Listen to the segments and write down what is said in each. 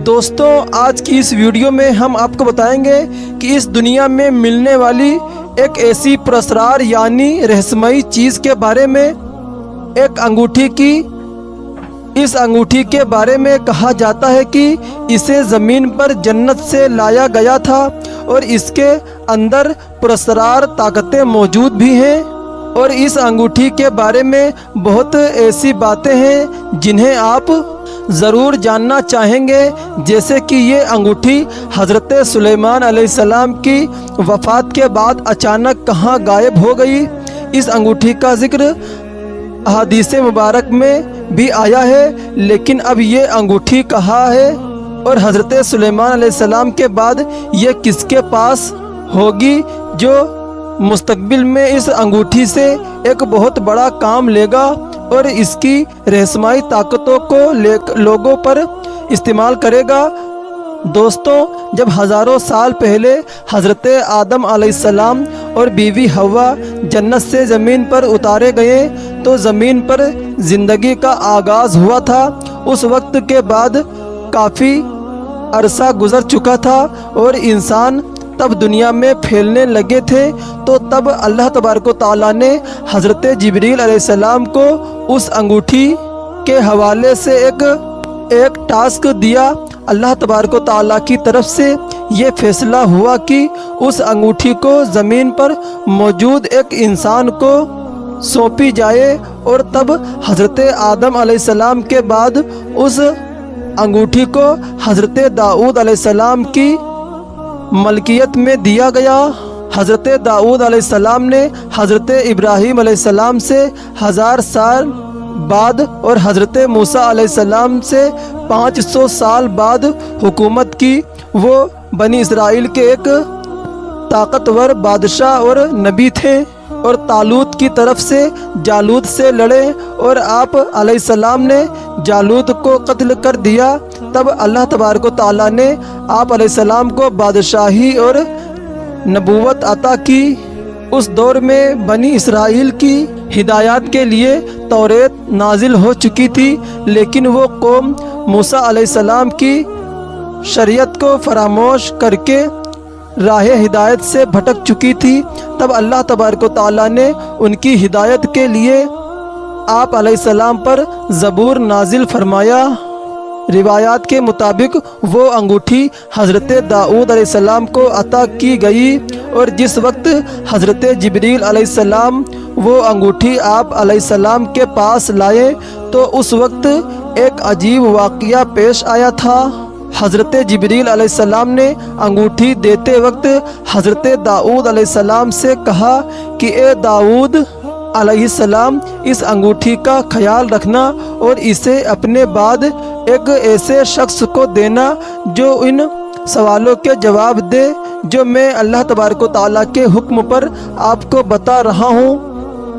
دوستوں، آج کی اس ویڈیو میں ہم آپ کو بتائیں گے کہ اس دنیا میں ملنے والی ایک ایسی پراسرار یعنی رہسمائی چیز کے بارے میں، ایک انگوٹھی کی۔ اس انگوٹھی کے بارے میں کہا جاتا ہے کہ اسے زمین پر جنت سے لایا گیا تھا اور اس کے اندر پراسرار طاقتیں موجود بھی ہیں، اور اس انگوٹھی کے بارے میں بہت ایسی باتیں ہیں جنہیں آپ ضرور جاننا چاہیں گے، جیسے کہ یہ انگوٹھی حضرت سلیمان علیہ السلام کی وفات کے بعد اچانک کہاں غائب ہو گئی۔ اس انگوٹھی کا ذکر احادیث مبارک میں بھی آیا ہے، لیکن اب یہ انگوٹھی کہاں ہے اور حضرت سلیمان علیہ السلام کے بعد یہ کس کے پاس ہوگی جو مستقبل میں اس انگوٹھی سے ایک بہت بڑا کام لے گا اور اس کی رہسمائی طاقتوں کو لوگوں پر استعمال کرے گا۔ دوستوں، جب ہزاروں سال پہلے حضرت آدم علیہ السلام اور بیوی حوا جنت سے زمین پر اتارے گئے تو زمین پر زندگی کا آغاز ہوا تھا۔ اس وقت کے بعد کافی عرصہ گزر چکا تھا اور انسان تب دنیا میں پھیلنے لگے تھے، تو تب اللہ تبارک و تعالیٰ نے حضرت جبریل علیہ السلام کو اس انگوٹھی کے حوالے سے ایک ٹاسک دیا۔ اللہ تبارک و تعالیٰ کی طرف سے یہ فیصلہ ہوا کہ اس انگوٹھی کو زمین پر موجود ایک انسان کو سونپی جائے، اور تب حضرت آدم علیہ السلام کے بعد اس انگوٹھی کو حضرت داؤد علیہ السلام کی ملکیت میں دیا گیا۔ حضرت داؤد علیہ السلام نے حضرت ابراہیم علیہ السلام سے 1000 سال بعد اور حضرت موسیٰ علیہ السلام سے 500 سال بعد حکومت کی۔ وہ بنی اسرائیل کے ایک طاقتور بادشاہ اور نبی تھے، اور طالوت کی طرف سے جالوت سے لڑے اور آپ علیہ السلام نے جالوت کو قتل کر دیا۔ تب اللہ تبارک و تعالیٰ نے آپ علیہ السلام کو بادشاہی اور نبوت عطا کی۔ اس دور میں بنی اسرائیل کی ہدایات کے لیے توریت نازل ہو چکی تھی، لیکن وہ قوم موسیٰ علیہ السلام کی شریعت کو فراموش کر کے راہ ہدایت سے بھٹک چکی تھی۔ تب اللہ تبارک و تعالیٰ نے ان کی ہدایت کے لیے آپ علیہ السلام پر زبور نازل فرمایا۔ روایات کے مطابق وہ انگوٹھی حضرت داؤد علیہ السلام کو عطا کی گئی، اور جس وقت حضرت جبریل علیہ السلام وہ انگوٹھی آپ علیہ السلام کے پاس لائے تو اس وقت ایک عجیب واقعہ پیش آیا تھا۔ حضرت جبریل علیہ السلام نے انگوٹھی دیتے وقت حضرت داؤد علیہ السلام سے کہا کہ اے داؤد علیہ السلام، اس انگوٹھی کا خیال رکھنا اور اسے اپنے بعد ایک ایسے شخص کو دینا جو ان سوالوں کے جواب دے جو میں اللہ تبارک و تعالیٰ کے حکم پر آپ کو بتا رہا ہوں،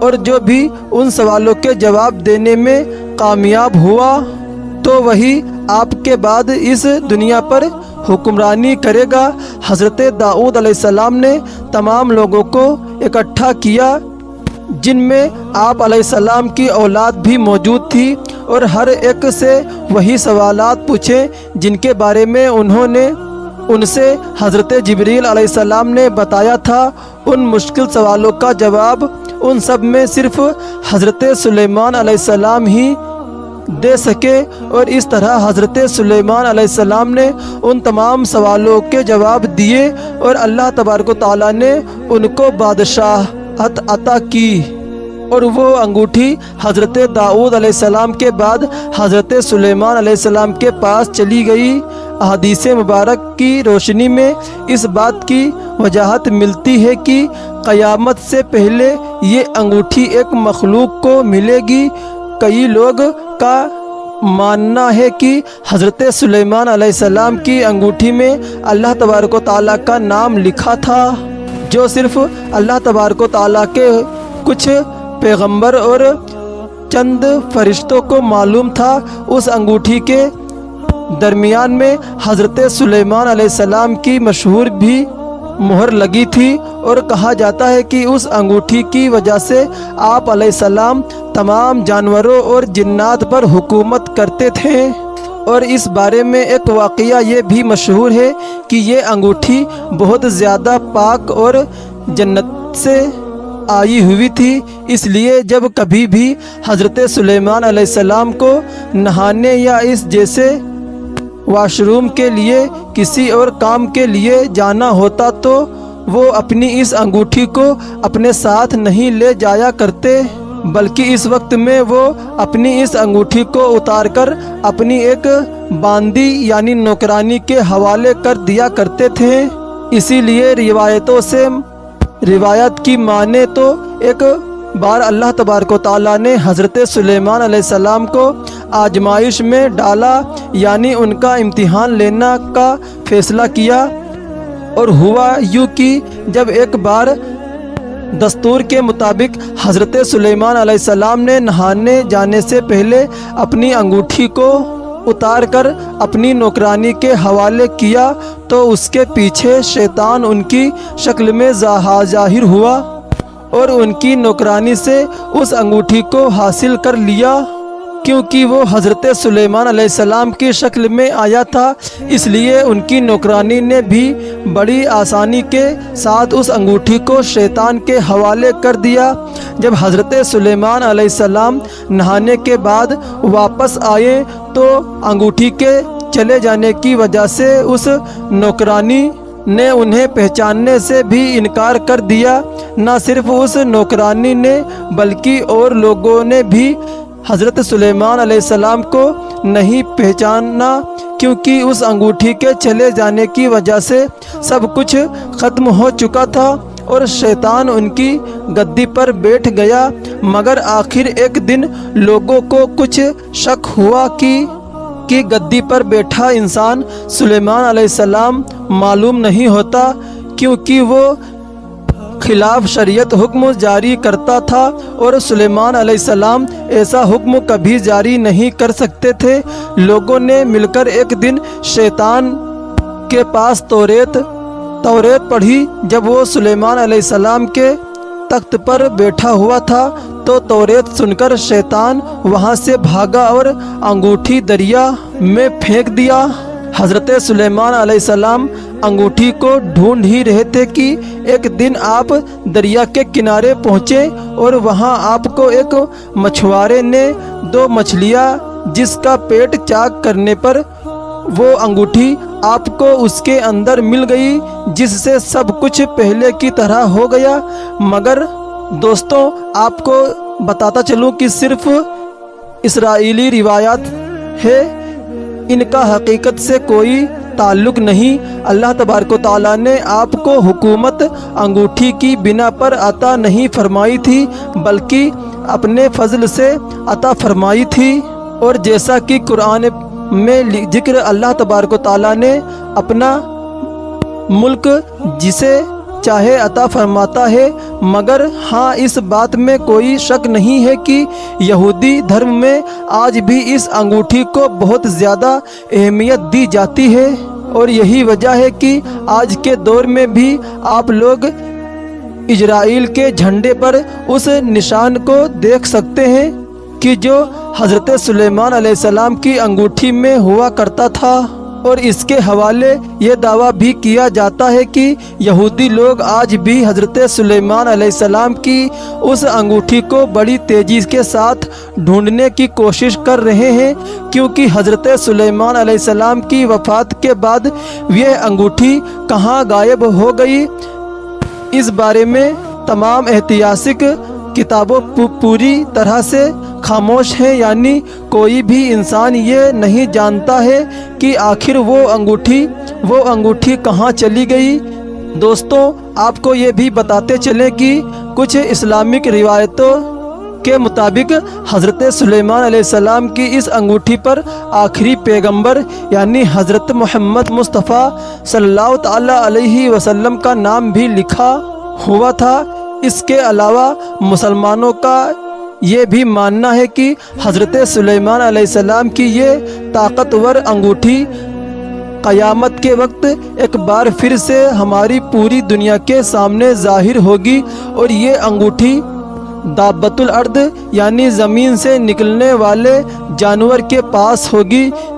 اور جو بھی ان سوالوں کے جواب دینے میں کامیاب ہوا تو وہی آپ کے بعد اس دنیا پر حکمرانی کرے گا۔ حضرت داؤد علیہ السلام نے تمام لوگوں کو اکٹھا کیا جن میں آپ علیہ السلام کی اولاد بھی موجود تھی، اور ہر ایک سے وہی سوالات پوچھے جن کے بارے میں انہوں نے ان سے حضرت جبریل علیہ السلام نے بتایا تھا۔ ان مشکل سوالوں کا جواب ان سب میں صرف حضرت سلیمان علیہ السلام ہی دے سکے، اور اس طرح حضرت سلیمان علیہ السلام نے ان تمام سوالوں کے جواب دیے، اور اللہ تبارک و تعالیٰ نے ان کو بادشاہت عطا کی، اور وہ انگوٹھی حضرت داؤد علیہ السلام کے بعد حضرت سلیمان علیہ السلام کے پاس چلی گئی۔ احادیث مبارک کی روشنی میں اس بات کی وضاحت ملتی ہے کہ قیامت سے پہلے یہ انگوٹھی ایک مخلوق کو ملے گی۔ کئی لوگ کا ماننا ہے کہ حضرت سلیمان علیہ السلام کی انگوٹھی میں اللہ تبارک و تعالیٰ کا نام لکھا تھا، جو صرف اللہ تبارک و تعالیٰ کے کچھ پیغمبر اور چند فرشتوں کو معلوم تھا۔ اس انگوٹھی کے درمیان میں حضرت سلیمان علیہ السلام کی مشہور بھی مہر لگی تھی، اور کہا جاتا ہے کہ اس انگوٹھی کی وجہ سے آپ علیہ السلام تمام جانوروں اور جنات پر حکومت کرتے تھے۔ اور اس بارے میں ایک واقعہ یہ بھی مشہور ہے کہ یہ انگوٹھی بہت زیادہ پاک اور جنت سے آئی ہوئی تھی، اس لیے جب کبھی بھی حضرت سلیمان علیہ السلام کو نہانے یا اس جیسے واش روم کے لیے کسی اور کام کے لیے جانا ہوتا تو وہ اپنی اس انگوٹھی کو اپنے ساتھ نہیں لے جایا کرتے، بلکہ اس وقت میں وہ اپنی اس انگوٹھی کو اتار کر اپنی ایک باندی یعنی نوکرانی کے حوالے کر دیا کرتے تھے۔ اسی لیے روایتوں سے روایت کی مانے تو ایک بار اللہ تبارک و تعالیٰ نے حضرت سلیمان علیہ السلام کو آزمائش میں ڈالا، یعنی ان کا امتحان لینا کا فیصلہ کیا، اور ہوا یوں کہ جب ایک بار دستور کے مطابق حضرت سلیمان علیہ السلام نے نہانے جانے سے پہلے اپنی انگوٹھی کو اتار کر اپنی نوکرانی کے حوالے کیا تو اس کے پیچھے شیطان ان کی شکل میں ظاہر ہوا اور ان کی نوکرانی سے اس انگوٹھی کو حاصل کر لیا۔ کیونکہ وہ حضرت سلیمان علیہ السلام کی شکل میں آیا تھا، اس لیے ان کی نوکرانی نے بھی بڑی آسانی کے ساتھ اس انگوٹھی کو شیطان کے حوالے کر دیا۔ جب حضرت سلیمان علیہ السلام نہانے کے بعد واپس آئے تو انگوٹھی کے چلے جانے کی وجہ سے اس نوکرانی نے انہیں پہچاننے سے بھی انکار کر دیا۔ نہ صرف اس نوکرانی نے بلکہ اور لوگوں نے بھی حضرت سلیمان علیہ السلام کو نہیں پہچانا، کیونکہ اس انگوٹھی کے چلے جانے کی وجہ سے سب کچھ ختم ہو چکا تھا اور شیطان ان کی گدی پر بیٹھ گیا۔ مگر آخر ایک دن لوگوں کو کچھ شک ہوا کہ گدی پر بیٹھا انسان سلیمان علیہ السلام معلوم نہیں ہوتا، کیونکہ وہ خلاف شریعت حکم جاری کرتا تھا اور سلیمان علیہ السلام ایسا حکم کبھی جاری نہیں کر سکتے تھے۔ لوگوں نے مل کر ایک دن شیطان کے پاس توریت پڑھی۔ جب وہ سلیمان علیہ السلام کے تخت پر بیٹھا ہوا تھا تو توریت سن کر شیطان وہاں سے بھاگا اور انگوٹھی دریا میں پھینک دیا۔ حضرت سلیمان علیہ السلام انگوٹھی کو ڈھونڈ ہی رہے تھے کہ ایک دن آپ دریا کے کنارے پہنچے اور وہاں آپ کو ایک مچھوارے نے 2 مچھلیاں جس کا پیٹ چاک کرنے پر وہ انگوٹھی آپ کو اس کے اندر مل گئی، جس سے سب کچھ پہلے کی طرح ہو گیا۔ مگر دوستوں، آپ کو بتاتا چلوں کہ صرف اسرائیلی روایات ہے، ان کا حقیقت سے کوئی تعلق نہیں۔ اللہ تبارک و تعالیٰ نے آپ کو حکومت انگوٹھی کی بنا پر عطا نہیں فرمائی تھی، بلکہ اپنے فضل سے عطا فرمائی تھی۔ اور جیسا کہ قرآن میں ذکر، اللہ تبارک و تعالیٰ نے اپنا ملک جسے چاہے عطا فرماتا ہے، مگر ہاں اس بات میں کوئی شک نہیں ہے کہ یہودی دھرم میں آج بھی اس انگوٹھی کو بہت زیادہ اہمیت دی جاتی ہے، اور یہی وجہ ہے کہ آج کے دور میں بھی آپ لوگ اسرائیل کے جھنڈے پر اس نشان کو دیکھ سکتے ہیں کہ جو حضرت سلیمان علیہ السلام کی انگوٹھی میں ہوا کرتا تھا۔ اور اس کے حوالے یہ دعویٰ بھی کیا جاتا ہے کہ یہودی لوگ آج بھی حضرت سلیمان علیہ السلام کی اس انگوٹھی کو بڑی تیزی کے ساتھ ڈھونڈنے کی کوشش کر رہے ہیں، کیونکہ حضرت سلیمان علیہ السلام کی وفات کے بعد یہ انگوٹھی کہاں غائب ہو گئی، اس بارے میں تمام ایتہاسک کتابوں پوری طرح سے خاموش ہیں، یعنی کوئی بھی انسان یہ نہیں جانتا ہے کہ آخر وہ انگوٹھی کہاں چلی گئی۔ دوستوں، آپ کو یہ بھی بتاتے چلیں کہ کچھ اسلامک روایتوں کے مطابق حضرت سلیمان علیہ السلام کی اس انگوٹھی پر آخری پیغمبر یعنی حضرت محمد مصطفیٰ صلی اللہ تعالیٰ علیہ وسلم کا نام بھی لکھا ہوا تھا۔ اس کے علاوہ مسلمانوں کا یہ بھی ماننا ہے کہ حضرت سلیمان علیہ السلام کی یہ طاقتور انگوٹھی قیامت کے وقت ایک بار پھر سے ہماری پوری دنیا کے سامنے ظاہر ہوگی، اور یہ انگوٹھی دابۃ الارض یعنی زمین سے نکلنے والے جانور کے پاس ہوگی،